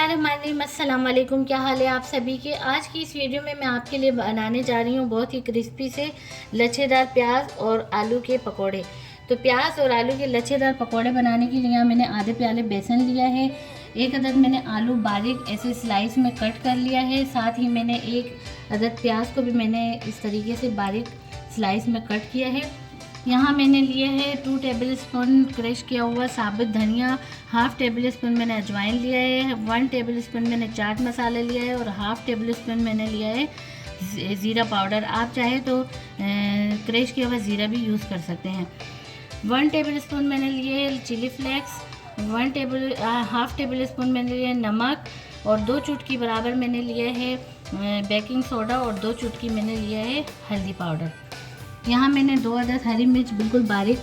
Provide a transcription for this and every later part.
बिस्मिल्लाहिर्रहमानिर्रहीम। अस्सलाम वालेकुम। क्या हाल है आप सभी के। आज की इस वीडियो में मैं आपके लिए बनाने जा रही हूँ बहुत ही क्रिस्पी से लच्छेदार प्याज और आलू के पकोड़े। तो प्याज और आलू के लच्छेदार पकोड़े बनाने के लिए यहाँ मैंने आधे प्याले बेसन लिया है। एक अदद मैंने आलू बारीक ऐसे स्लाइस में कट कर लिया है। साथ ही मैंने एक अदद प्याज को भी मैंने इस तरीके से बारीक स्लाइस में कट किया है। यहाँ मैंने लिए है 2 टेबलस्पून क्रश किया हुआ साबुत धनिया, हाफ़ टेबल स्पून मैंने अजवाइन लिया है, 1 टेबल स्पून मैंने चाट मसाला लिया है और हाफ़ टेबल स्पून मैंने लिया है ज़ीरा पाउडर। आप चाहे तो क्रश किया हुआ ज़ीरा भी यूज़ कर सकते हैं। 1 टेबल स्पून मैंने लिए है chilli flakes, half tablespoon मैंने लिया है नमक और 2 चुटकी बराबर मैंने लिया है बेकिंग सोडा और 2 चुटकी मैंने लिया है हल्दी पाउडर। यहाँ मैंने 2 अदद हरी मिर्च बिल्कुल बारीक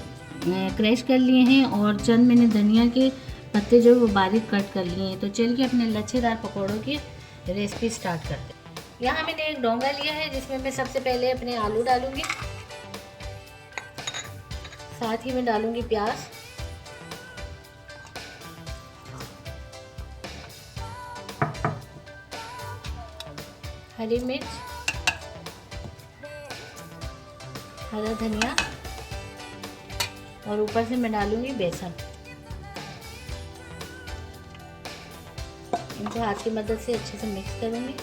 क्रश कर लिए हैं और चंद मैंने धनिया के पत्ते जो वो बारीक कट कर लिए हैं। तो चलिए अपने लच्छेदार पकौड़ों की रेसिपी स्टार्ट करते हैं। यहाँ मैंने एक डोंगा लिया है जिसमें मैं सबसे पहले अपने आलू डालूंगी, साथ ही मैं डालूंगी प्याज, हरी मिर्च, हरा धनिया और ऊपर से मैं डालूंगी बेसन। इनको हाथ की मदद से अच्छे से मिक्स करूंगी।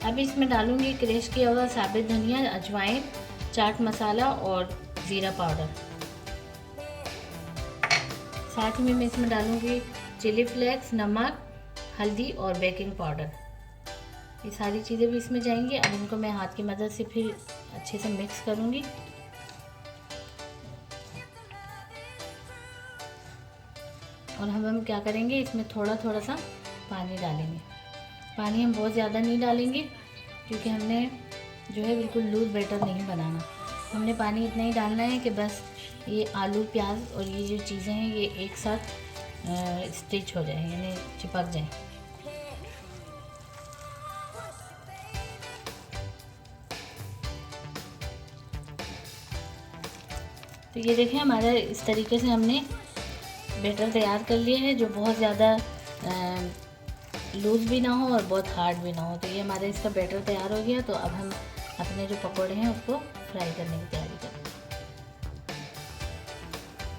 अब इसमें डालूंगी क्रश किया हुआ साबुत धनिया, अजवाइन, चाट मसाला और ज़ीरा पाउडर। साथ में मैं इसमें डालूंगी चिली फ्लेक्स, नमक, हल्दी और बेकिंग पाउडर। ये सारी चीज़ें भी इसमें जाएंगी। अब इनको मैं हाथ की मदद से फिर अच्छे से मिक्स करूंगी। और हम क्या करेंगे, इसमें थोड़ा थोड़ा सा पानी डालेंगे। पानी हम बहुत ज़्यादा नहीं डालेंगे क्योंकि हमने जो है बिल्कुल लूज़ बैटर नहीं बनाना। हमने पानी इतना ही डालना है कि बस ये आलू, प्याज और ये जो चीज़ें हैं ये एक साथ स्टिच हो जाए, यानी चिपक जाए। तो ये देखिए हमारा इस तरीके से हमने बैटर तैयार कर लिया है, जो बहुत ज़्यादा लूज़ भी ना हो और बहुत हार्ड भी ना हो। तो ये हमारा इसका बैटर तैयार हो गया। तो अब हम अपने जो पकौड़े हैं उसको फ्राई करने की तैयारी करें।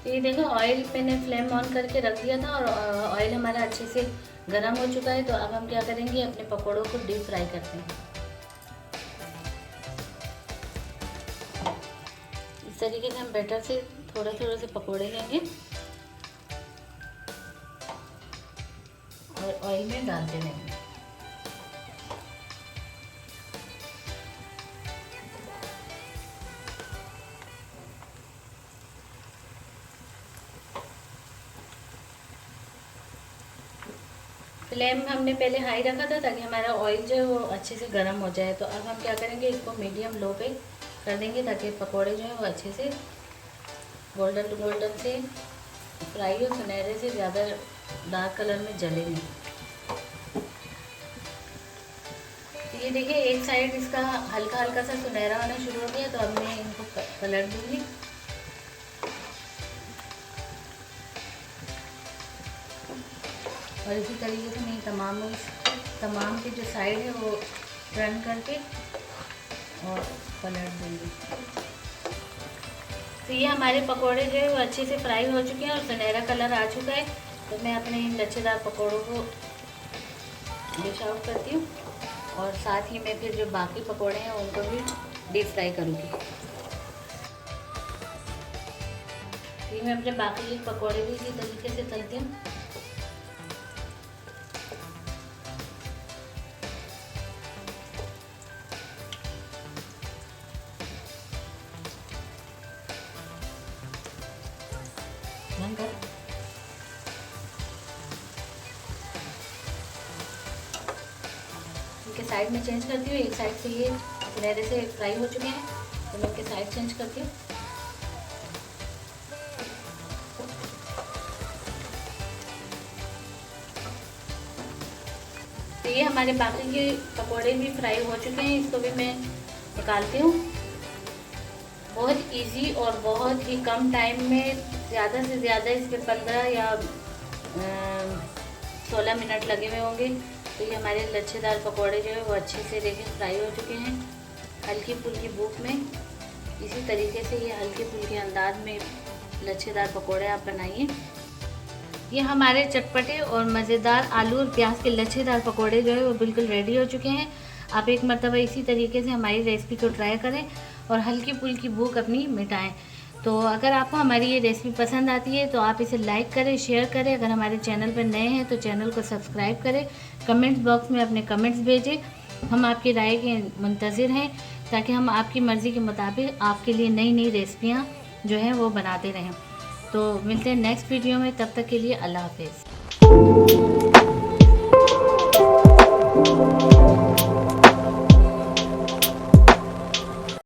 तो ये देखो ऑयल मैंने फ्लेम ऑन करके रख दिया था और ऑयल हमारा अच्छे से गर्म हो चुका है। तो अब हम क्या करेंगे, अपने पकौड़ों को डीप फ्राई करते हैं। इस तरीके से हम बैटर से थोड़ा थोड़ा से पकौड़े लेंगे और ऑयल में डालते रहेंगे। फ्लेम हमने पहले हाई रखा था ताकि हमारा ऑयल जो है वो अच्छे से गर्म हो जाए। तो अब हम क्या करेंगे, इसको मीडियम लो पे कर देंगे ताकि पकोड़े जो है वो अच्छे से गोल्डन से फ्राई हो, सुनहरे से, ज़्यादा डार्क कलर में जले नहीं। तो ये देखिए एक साइड इसका हल्का हल्का सा सुनहरा होना शुरू हो गया। तो अब मैं इनको कलर दूँगी। और इसी तरीके से मैं तमाम के जो साइड है वो टर्न करके और पलट दूँगी। तो ये हमारे पकोड़े जो है वो अच्छे से फ्राई हो चुके हैं और सुनहरा कलर आ चुका है। तो मैं अपने इन लच्छेदार पकोड़ों को डिश आउट करती हूँ और साथ ही मैं फिर जो बाकी पकोड़े हैं उनको भी डीप फ्राई करूँगी। ये मैं अपने बाकी पकोड़े भी इसी तरीके से तलती हूँ। इनके साइड में चेंज करती हूँ। एक साइड से ये सुनहरे से फ्राई हो चुके हैं तो मैं इनके साइड चेंज करती हूँ। तो ये हमारे बाकी के पकोड़े भी फ्राई हो चुके हैं, इसको भी मैं निकालती हूँ। बहुत इजी और बहुत ही कम टाइम में, ज़्यादा से ज़्यादा इस पर 15 या 16 मिनट लगे हुए होंगे। तो ये हमारे लच्छेदार पकोड़े जो है वो अच्छे से देखिए फ्राई हो चुके हैं, हल्की फुल्की भूख में। इसी तरीके से ये हल्के फुल्के अंदाज में लच्छेदार पकोड़े आप बनाइए। ये हमारे चटपटे और मज़ेदार आलू और प्याज के लच्छेदार पकोड़े जो है वो बिल्कुल रेडी हो चुके हैं। आप एक मरतबा इसी तरीके से हमारी रेसिपी को ट्राई करें और हल्की फुल्की भूख अपनी मिटाएं। तो अगर आपको हमारी ये रेसिपी पसंद आती है तो आप इसे लाइक करें, शेयर करें। अगर हमारे चैनल पर नए हैं तो चैनल को सब्सक्राइब करें। कमेंट्स बॉक्स में अपने कमेंट्स भेजें, हम आपकी राय के मुंतज़िर हैं, ताकि हम आपकी मर्ज़ी के मुताबिक आपके लिए नई नई रेसिपियाँ जो हैं वो बनाते रहें। तो मिलते हैं नेक्स्ट वीडियो में, तब तक के लिए अल्लाह हाफ़िज़।